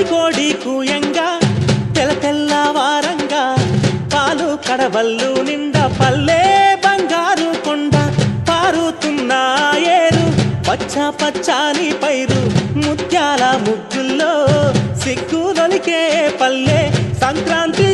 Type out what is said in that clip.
తొలికోడి కూయంగా తెల తెల్లవారంగా పాలు కడవల్లు నిండా పల్లె బంగారు కొండ పారుతున్న ఏరు పచ్చ పచ్చాని పైరు ముత్యాల ముగ్గుల్లో సిగ్గులొలికే పల్లె సంక్రాంతి